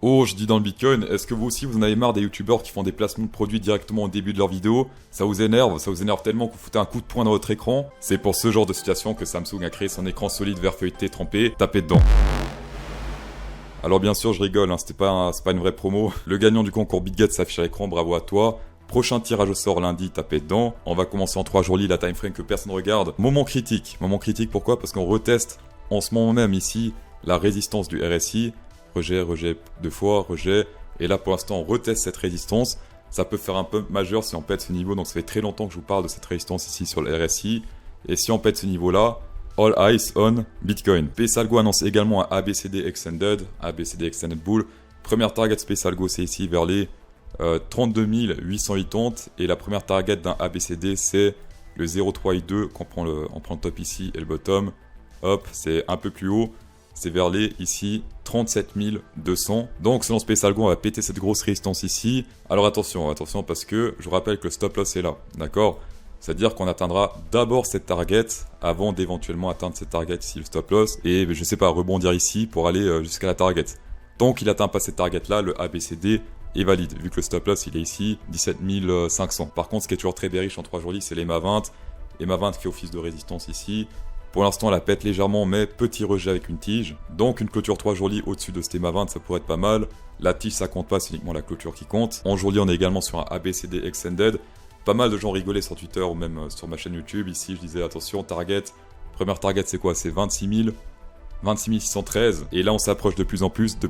Oh, je dis dans le Bitcoin, est-ce que vous aussi vous en avez marre des youtubeurs qui font des placements de produits directement au début de leur vidéo? Ça vous énerve tellement que vous foutez un coup de poing dans votre écran? C'est pour ce genre de situation que Samsung a créé son écran solide vert feuilleté trempé, tapez dedans. Alors bien sûr je rigole, hein, c'est pas une vraie promo. Le gagnant du concours BitGet s'affiche à l'écran, bravo à toi. Prochain tirage au sort lundi, tapez dedans. On va commencer en 3 jours la time frame que personne ne regarde. Moment critique pourquoi? Parce qu'on reteste en ce moment même ici la résistance du RSI. Rejet 2 fois, rejet. Et là pour l'instant on reteste cette résistance. Ça peut faire un pump majeur si on pète ce niveau, donc ça fait très longtemps que je vous parle de cette résistance ici sur le RSI. Et si on pète ce niveau là, all eyes on Bitcoin. PaySalgo annonce également un ABCD Extended Bull. Première target PaySalgo c'est ici vers les 32 880 et la première target d'un ABCD c'est le 0,3I2 qu'on prend le top ici et le bottom. Hop, c'est un peu plus haut. C'est vers les, ici, 37 200. Donc, selon SpaceAlgo, on va péter cette grosse résistance ici. Alors, attention, parce que je vous rappelle que le stop loss est là, d'accord? C'est-à-dire qu'on atteindra d'abord cette target avant d'éventuellement atteindre cette target ici, le stop loss. Et, je sais pas, rebondir ici pour aller jusqu'à la target. Tant qu'il n'atteint pas cette target-là, le ABCD est valide, vu que le stop loss, il est ici, 17 500. Par contre, ce qui est toujours très bearish en 3 jours, c'est l'EMA 20. EMA 20 fait office de résistance ici. Pour l'instant, elle pète légèrement, mais petit rejet avec une tige. Donc, une clôture 3 jours au-dessus de cette EMA 20, ça pourrait être pas mal. La tige, ça compte pas, c'est uniquement la clôture qui compte. En jour on est également sur un ABCD Extended. Pas mal de gens rigolaient sur Twitter ou même sur ma chaîne YouTube. Ici, je disais, attention, target. Première target, c'est quoi? C'est 26 613. Et là, on s'approche de plus en plus de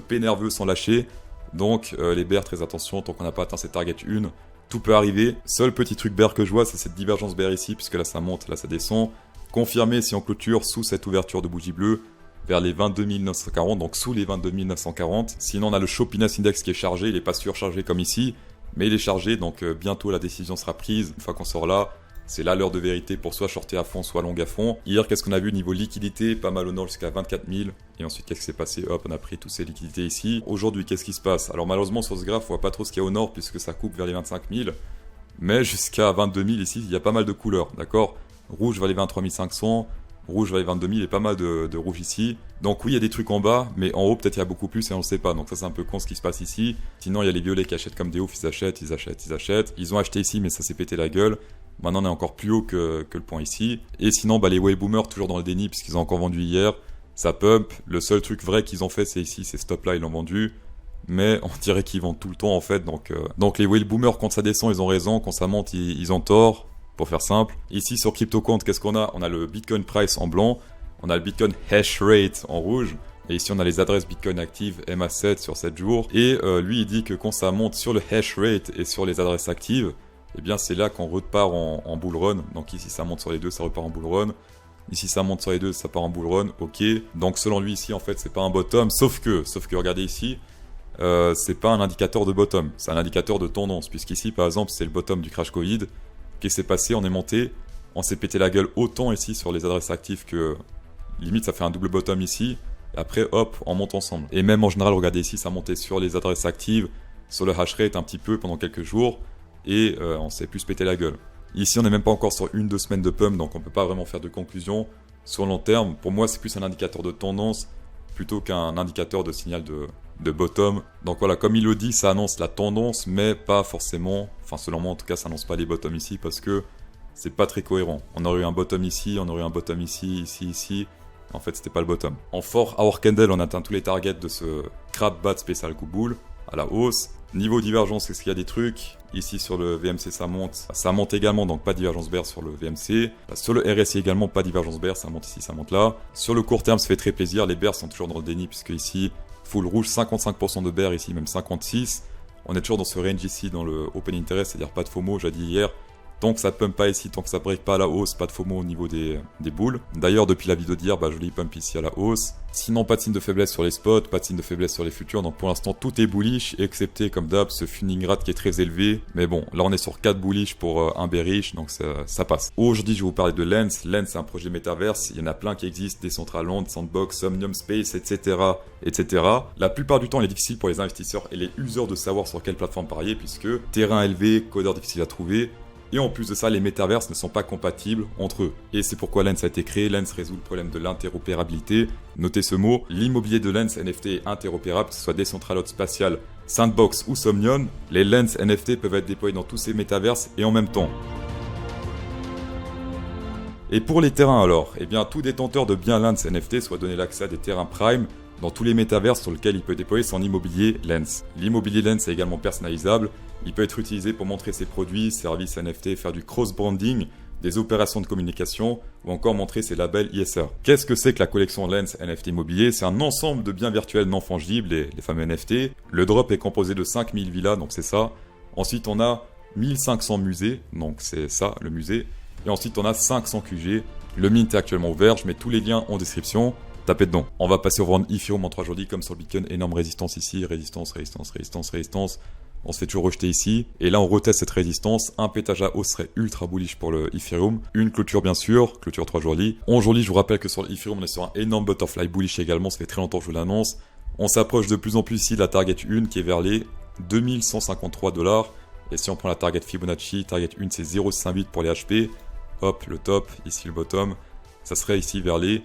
P nerveux sans lâcher. Donc, les bears, très attention, tant qu'on n'a pas atteint cette target 1, tout peut arriver. Seul petit truc bear que je vois, c'est cette divergence bear ici, puisque là, ça monte, là, ça descend. Confirmé si on clôture sous cette ouverture de bougie bleue vers les 22 940, donc sous les 22 940. Sinon, on a le Shoppiness Index qui est chargé, il n'est pas surchargé comme ici, mais il est chargé, donc bientôt la décision sera prise. Une fois qu'on sort là, c'est là l'heure de vérité pour soit shorter à fond, soit long à fond. Hier, qu'est-ce qu'on a vu niveau liquidité? Pas mal au nord jusqu'à 24 000. Et ensuite, qu'est-ce qui s'est passé? Hop, on a pris toutes ces liquidités ici. Aujourd'hui, qu'est-ce qui se passe? Alors malheureusement, sur ce graphe, on voit pas trop ce qu'il y a au nord puisque ça coupe vers les 25 000. Mais jusqu'à 22 000 ici, il y a pas mal de couleurs, d'accord? Rouge va les 23 500, rouge va les 22 000 et pas mal de rouge ici. Donc oui, il y a des trucs en bas, mais en haut peut-être il y a beaucoup plus et on le sait pas. Donc ça c'est un peu con ce qui se passe ici. Sinon il y a les violets qui achètent comme des oufs, ils achètent. Ils ont acheté ici mais ça s'est pété la gueule. Maintenant on est encore plus haut que le point ici. Et sinon les whale boomers toujours dans le déni puisqu'ils ont encore vendu hier. Ça pump. Le seul truc vrai qu'ils ont fait c'est ici, ces stops là ils l'ont vendu. Mais on dirait qu'ils vendent tout le temps en fait. Donc les whale boomers quand ça descend ils ont raison, quand ça monte ils ont tort. Pour faire simple, ici sur CryptoQuant, qu'est-ce qu'on a? On a le Bitcoin Price en blanc, on a le Bitcoin Hash Rate en rouge, et ici on a les adresses Bitcoin actives MA7 sur 7 jours. Et lui il dit que quand ça monte sur le Hash Rate et sur les adresses actives, eh bien c'est là qu'on repart en bull run. Donc ici ça monte sur les deux, ça repart en bull run. Ici ça monte sur les deux, ça part en bull run, ok. Donc selon lui ici en fait c'est pas un bottom, sauf que regardez ici, c'est pas un indicateur de bottom, c'est un indicateur de tendance, puisqu'ici par exemple c'est le bottom du crash Covid. Qu'est-ce qui s'est passé? On est monté, on s'est pété la gueule autant ici sur les adresses actives que limite ça fait un double bottom ici. Et après hop, on monte ensemble. Et même en général, regardez ici, ça montait sur les adresses actives, sur le hash rate un petit peu pendant quelques jours. Et on s'est plus pété la gueule. Ici, on n'est même pas encore sur 1-2 semaines de pump, donc on peut pas vraiment faire de conclusion. Sur le long terme, pour moi, c'est plus un indicateur de tendance plutôt qu'un indicateur de signal de bottom. Donc voilà, comme il le dit, ça annonce la tendance, mais pas forcément, enfin selon moi en tout cas, ça annonce pas les bottoms ici parce que c'est pas très cohérent. On aurait eu un bottom ici, on aurait eu un bottom ici, ici. En fait, c'était pas le bottom. En 4 hour candle, on atteint tous les targets de ce crab bat PaySalgo bull à la hausse. Niveau divergence, est-ce qu'il y a des trucs? Ici sur le VMC ça monte également, donc pas de divergence bear sur le VMC. Sur le RSI également, pas de divergence bear, ça monte ici, ça monte là. Sur le court terme, ça fait très plaisir, les bears sont toujours dans le déni puisque ici, full rouge, 55% de bear, ici même 56%. On est toujours dans ce range ici, dans le open interest, c'est-à-dire pas de FOMO, j'ai dit hier. Tant que ça pump pas ici, tant que ça break pas à la hausse, pas de FOMO au niveau des bulls. D'ailleurs, depuis la vidéo d'hier, joli pump ici à la hausse. Sinon, pas de signe de faiblesse sur les spots, pas de signe de faiblesse sur les futurs. Donc pour l'instant, tout est bullish, excepté comme d'hab ce funding rate qui est très élevé. Mais bon, là on est sur 4 bullish pour un bearish, donc ça passe. Aujourd'hui, je vais vous parler de Lens. Lens, c'est un projet métaverse. Il y en a plein qui existent, Decentraland, Sandbox, Somnium Space, etc., etc. La plupart du temps, il est difficile pour les investisseurs et les users de savoir sur quelle plateforme parier, puisque terrain élevé, codeur difficile à trouver. Et en plus de ça, les métaverses ne sont pas compatibles entre eux. Et c'est pourquoi Lens a été créé. Lens résout le problème de l'interopérabilité. Notez ce mot, l'immobilier de Lens NFT est interopérable, que ce soit Decentraland Spatial, Sandbox ou Somnium. Les Lens NFT peuvent être déployés dans tous ces métaverses et en même temps. Et pour les terrains alors, eh bien tout détenteur de biens Lens NFT soit donné l'accès à des terrains Prime dans tous les métaverses sur lesquels il peut déployer son immobilier Lens. L'immobilier Lens est également personnalisable, il peut être utilisé pour montrer ses produits, services NFT, faire du cross-branding, des opérations de communication ou encore montrer ses labels ISR. Qu'est-ce que c'est que la collection Lens NFT Immobilier? C'est un ensemble de biens virtuels non fongibles, les fameux NFT. Le drop est composé de 5000 villas, donc c'est ça. Ensuite on a 1500 musées, donc c'est ça le musée. Et ensuite on a 500 QG. Le mint est actuellement ouvert, je mets tous les liens en description. Tapez dedans. On va passer au vendre Ethereum en 3 jours comme sur le Bitcoin. Énorme résistance ici, résistance. On se fait toujours rejeter ici. Et là on reteste cette résistance. Un pétage à hausse serait ultra bullish pour le Ethereum. Une clôture bien sûr, clôture 3 jours. 11 jours, je vous rappelle que sur le Ethereum on est sur un énorme butterfly bullish également. Ça fait très longtemps que je vous l'annonce. On s'approche de plus en plus ici de la target 1 qui est vers les $2153. Et si on prend la target Fibonacci, target 1 c'est 0,58 pour les HP. Hop, le top, ici le bottom. Ça serait ici vers les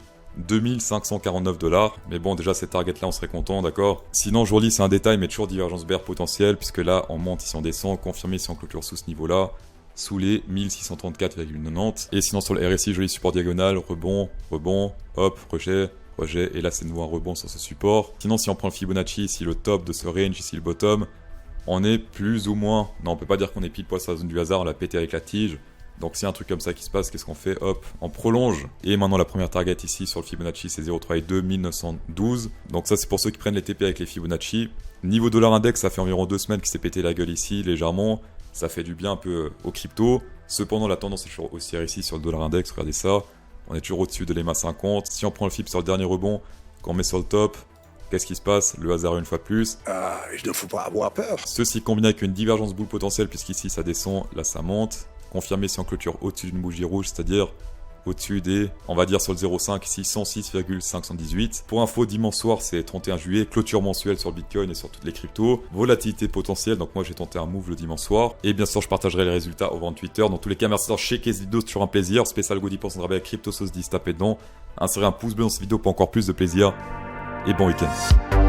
$2549. Mais bon, déjà, cette target-là, on serait content, d'accord? Sinon, jour-lit, c'est un détail, mais toujours divergence bear potentielle, puisque là, on monte, ici on descend, confirmé si on clôture sous ce niveau-là, sous les 1634,90. Et sinon, sur le RSI, joli support diagonal, rebond, hop, rejet, et là, c'est de nouveau un rebond sur ce support. Sinon, si on prend le Fibonacci, ici le top de ce range, ici le bottom, on est plus ou moins, non, on peut pas dire qu'on est pile poil sur la zone du hasard, on l'a pété avec la tige. Donc s'il y a un truc comme ça qui se passe, qu'est-ce qu'on fait? Hop, on prolonge. Et maintenant la première target ici sur le Fibonacci c'est 0,32 1912. Donc ça c'est pour ceux qui prennent les TP avec les Fibonacci. Niveau dollar index, ça fait environ 2 semaines qu'il s'est pété la gueule ici légèrement. Ça fait du bien un peu aux crypto. Cependant la tendance est toujours haussière ici sur le dollar index, regardez ça. On est toujours au-dessus de l'EMA 50. Si on prend le Fib sur le dernier rebond, qu'on met sur le top, qu'est-ce qui se passe? Le hasard une fois plus. Il ne faut pas avoir peur. Ceci combiné avec une divergence boule potentielle puisqu'ici ça descend, là ça monte. Confirmé si on clôture au-dessus d'une bougie rouge, c'est-à-dire au-dessus des, on va dire sur le 0,5 ici, 106,518. Pour info, dimanche soir, c'est 31 juillet, clôture mensuelle sur le Bitcoin et sur toutes les cryptos. Volatilité potentielle, donc moi j'ai tenté un move le dimanche soir. Et bien sûr, je partagerai les résultats au vent Twitter. Dans tous les cas, merci d'avoir checké cette vidéo, c'est toujours un plaisir. Spécial Go 10% de rabais avec Crypto Sauce 10, tapez dedans. Insérez un pouce bleu dans cette vidéo pour encore plus de plaisir. Et bon week-end.